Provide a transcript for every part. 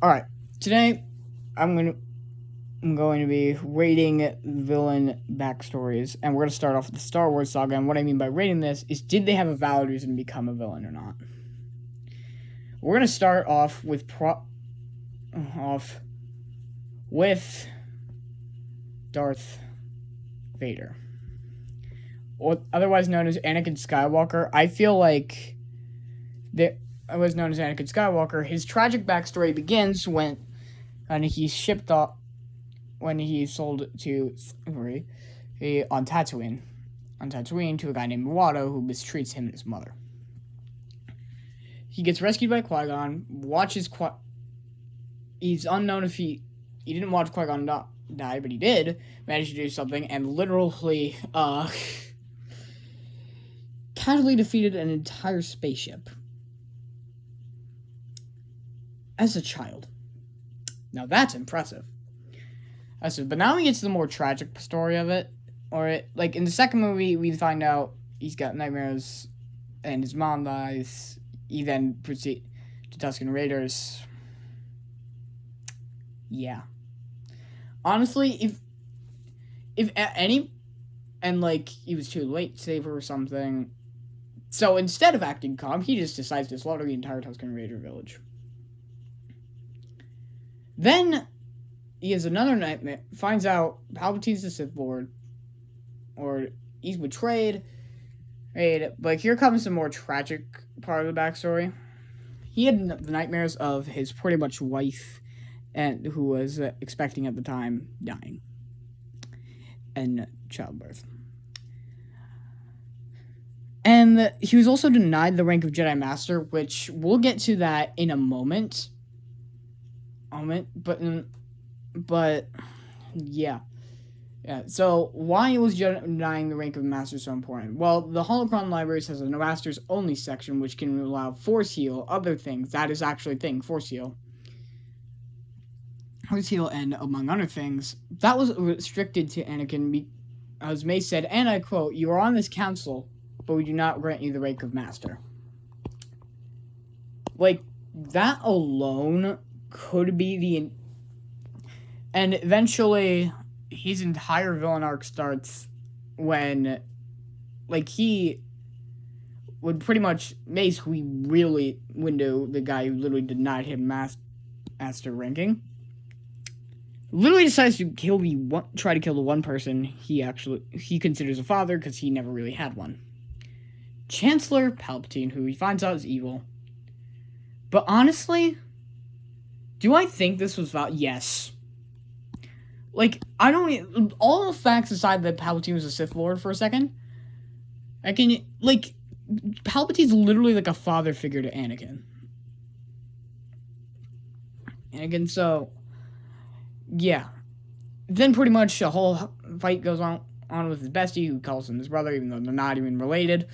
Alright, today I'm going to be rating villain backstories, and we're going to start off with the Star Wars saga. And what I mean by rating this is, did they have a valid reason to become a villain or not? We're going to start off with Darth Vader, or otherwise known as Anakin Skywalker. I feel like was known as Anakin Skywalker. His tragic backstory begins when he's shipped off when he's sold to on Tatooine to a guy named Watto who mistreats him and his mother. He gets rescued by Qui-Gon. He's unknown if he didn't watch Qui-Gon die, but he did manage to do something and literally casually defeated an entire spaceship as a child. Now that's impressive. But now we get to the more tragic story of it. Like in the second movie, we find out he's got nightmares and his mom dies. He then proceeds to Tusken Raiders. Yeah. Honestly, if any, and like he was too late to save her or something, so instead of acting calm, he just decides to slaughter the entire Tusken Raider village. Then he has another nightmare, finds out Palpatine's the Sith Lord, or he's betrayed. But here comes the more tragic part of the backstory. He had the nightmares of his pretty much wife, and who was expecting at the time, dying in childbirth. And he was also denied the rank of Jedi Master, which we'll get to that in a moment. But yeah. So why was denying the rank of Master so important? Well, the Holocron Libraries has a Masters Only section, which can allow Force Heal, other things. That is actually a thing, Force Heal. Force Heal, and among other things, that was restricted to Anakin. As May said, and I quote, "You are on this council, but we do not grant you the rank of Master." Like, that alone could be and eventually his entire villain arc starts when, like, he would pretty much Mace, who really window, the guy who literally denied him master ranking, literally decides to try to kill the one person he considers a father, because he never really had one. Chancellor Palpatine, who he finds out is evil. But honestly, do I think this was yes. Like, I don't... All the facts aside that Palpatine was a Sith Lord for a second, Palpatine's literally like a father figure to Anakin. So... Yeah. Then pretty much a whole fight goes on with his bestie, who calls him his brother, even though they're not even related.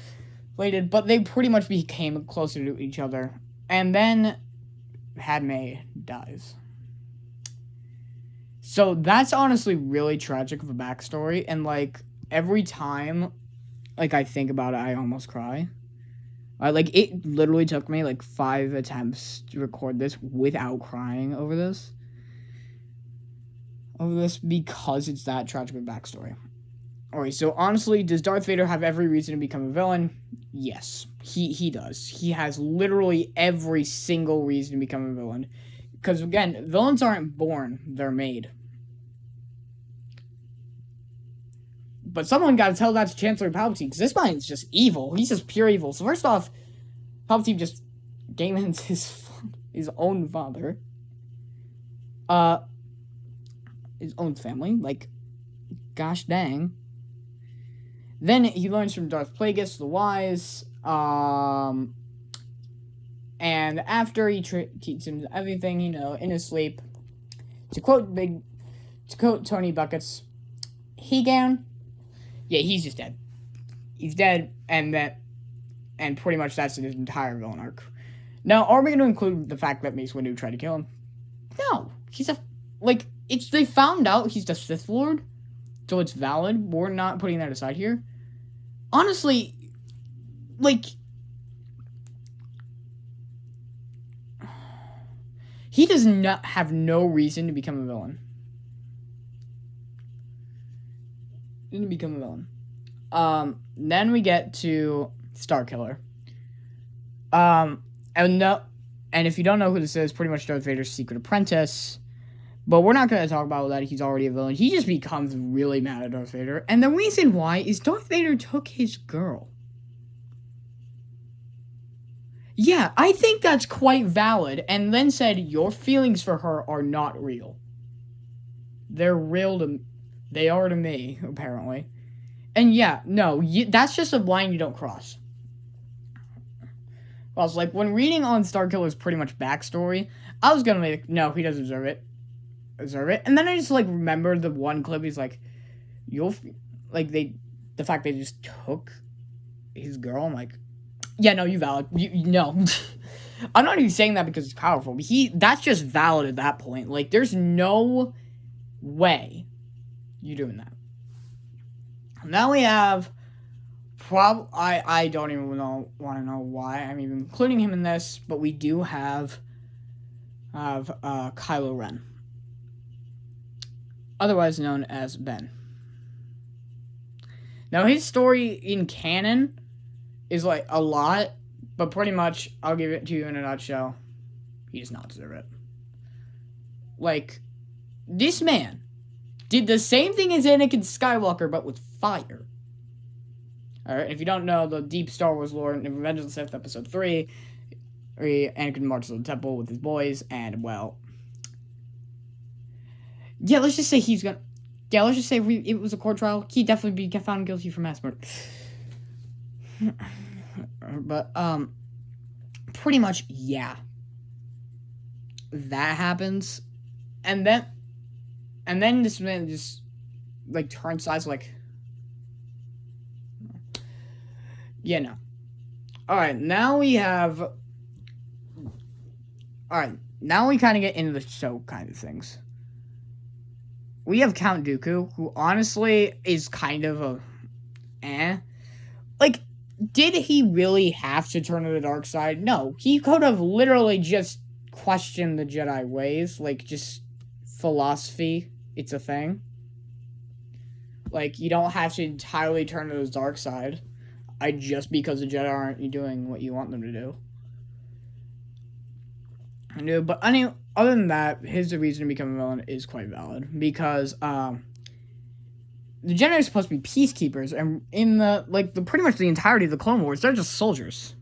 But they pretty much became closer to each other. And then Padme dies. So that's honestly really tragic of a backstory, and like every time I think about it, I almost cry. It literally took me 5 attempts to record this without crying over this. Because it's that tragic of a backstory. Alright, so honestly, does Darth Vader have every reason to become a villain? Yes, he does. He has literally every single reason to become a villain. Because, again, villains aren't born, they're made. But someone got to tell that to Chancellor Palpatine, because this man is just evil. He's just pure evil. So first off, Palpatine just game ends his own father. His own family. Gosh dang. Then he learns from Darth Plagueis the Wise. And after he teaches him everything, in his sleep, to quote Tony Buckets, Hegan, yeah, he's just dead. He's dead, and pretty much that's his entire villain arc. Now, are we going to include the fact that Mace Windu tried to kill him? No, they found out he's the Sith Lord, so it's valid. We're not putting that aside here. Honestly, He does not have no reason to become a villain. Didn't become a villain. Then we get to Starkiller. And if you don't know who this is, pretty much Darth Vader's secret apprentice. But we're not going to talk about that. He's already a villain. He just becomes really mad at Darth Vader. And the reason why is Darth Vader took his girl. Yeah, I think that's quite valid. And then said, your feelings for her are not real. They're real to... They are to me, apparently. And yeah, no, that's just a line you don't cross. I was like, when reading on Starkiller's pretty much backstory, I was gonna be like, no, he doesn't deserve it. And then I just, like, remembered the one clip, he's like, the fact they just took his girl, I'm like, yeah, no, you valid. No. I'm not even saying that because he's powerful, but that's just valid at that point. Like, there's no way you're doing that. Now we have, I don't even want to know why I'm even including him in this, but we do have Kylo Ren, otherwise known as Ben. Now, his story in canon is, like, a lot, but pretty much, I'll give it to you in a nutshell, he does not deserve it. Like, this man did the same thing as Anakin Skywalker, but with fire. Alright, if you don't know the deep Star Wars lore, in Revenge of the Sith, Episode 3, Anakin marches to the temple with his boys, and, well... Yeah, let's just say let's just say it was a court trial. He'd definitely be found guilty for mass murder. But, pretty much, yeah. That happens. And then this man just, like, turns sides, like... Yeah, no. Alright, now we kind of get into the show kind of things. We have Count Dooku, who honestly is kind of Like, did he really have to turn to the dark side? No. He could have literally just questioned the Jedi ways. Like, just philosophy. It's a thing. Like, you don't have to entirely turn to the dark side. Just because the Jedi aren't doing what you want them to do. But other than that, his reason to become a villain is quite valid. Because, the Jedi are supposed to be peacekeepers, and in pretty much the entirety of the Clone Wars, they're just soldiers.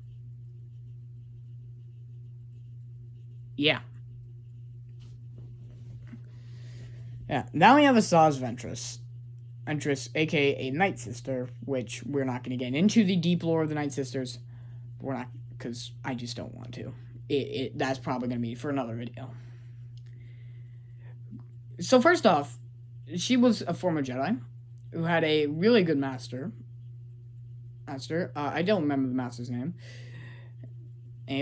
Yeah. Yeah, now we have Asajj Ventress. Ventress, aka a Night Sister, which we're not going to get into the deep lore of the Night Sisters. We're not, because I just don't want to. That's probably going to be for another video. So first off, she was a former Jedi who had a really good master. I don't remember the master's name.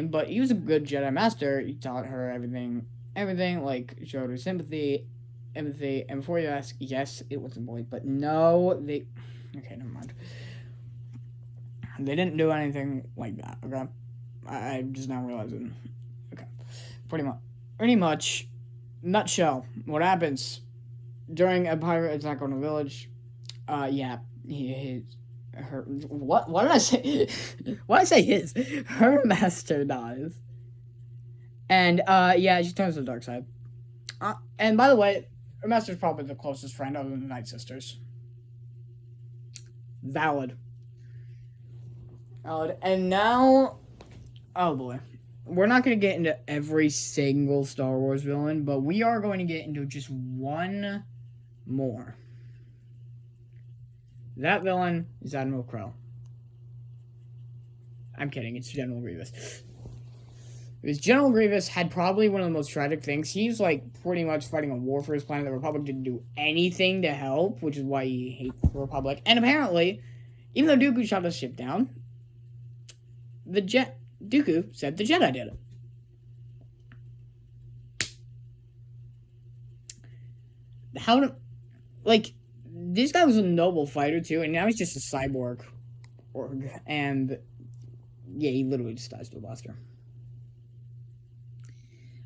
But he was a good Jedi master. He taught her everything, like, showed her sympathy, empathy, and before you ask, yes, it was a boy, but no, okay, never mind. They didn't do anything like that, okay? I'm just now realizing. Okay. Pretty much, nutshell, what happens during a pirate attack on a village, yeah, what did I say? Why did I say his? Her master dies. And, yeah, she turns to the dark side. And by the way, her master's probably the closest friend other than the Night Sisters. Valid. And now, oh boy. We're not going to get into every single Star Wars villain, but we are going to get into just one more. That villain is Admiral Krell. I'm kidding, it's General Grievous. Because General Grievous had probably one of the most tragic things. He's, like, pretty much fighting a war for his planet. The Republic didn't do anything to help, which is why he hates the Republic. And apparently, even though Dooku shot the ship down, Dooku said the Jedi did it. This guy was a noble fighter, too, and now he's just a cyborg. And, yeah, he literally just dies to a blaster.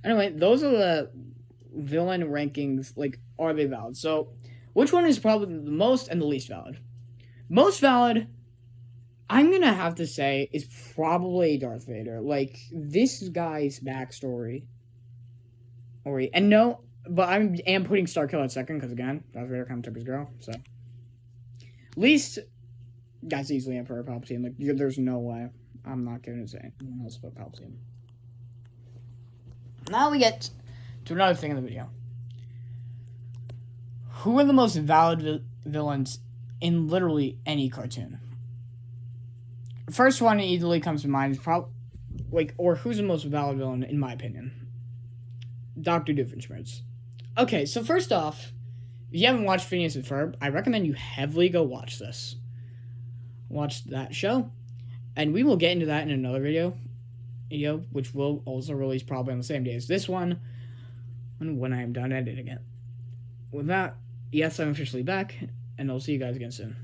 Anyway, those are the villain rankings. Like, are they valid? So, which one is probably the most and the least valid? Most valid, I'm gonna have to say, is probably Darth Vader. Like, this guy's backstory. And no, but I am putting Starkill at second, because again, Darth Vader kind of took his girl, so. Least, that's easily Emperor Palpatine. Like, there's no way. I'm not gonna say anyone else but Palpatine. Now we get to another thing in the video. Who are the most valid villains in literally any cartoon? First one that easily comes to mind is or who's the most valid villain in my opinion? Dr. Doofenshmirtz. Okay, so first off, if you haven't watched Phineas and Ferb, I recommend you heavily go watch this. Watch that show, and we will get into that in another video, which will also release probably on the same day as this one, when I am done editing it. With that, yes, I'm officially back, and I'll see you guys again soon.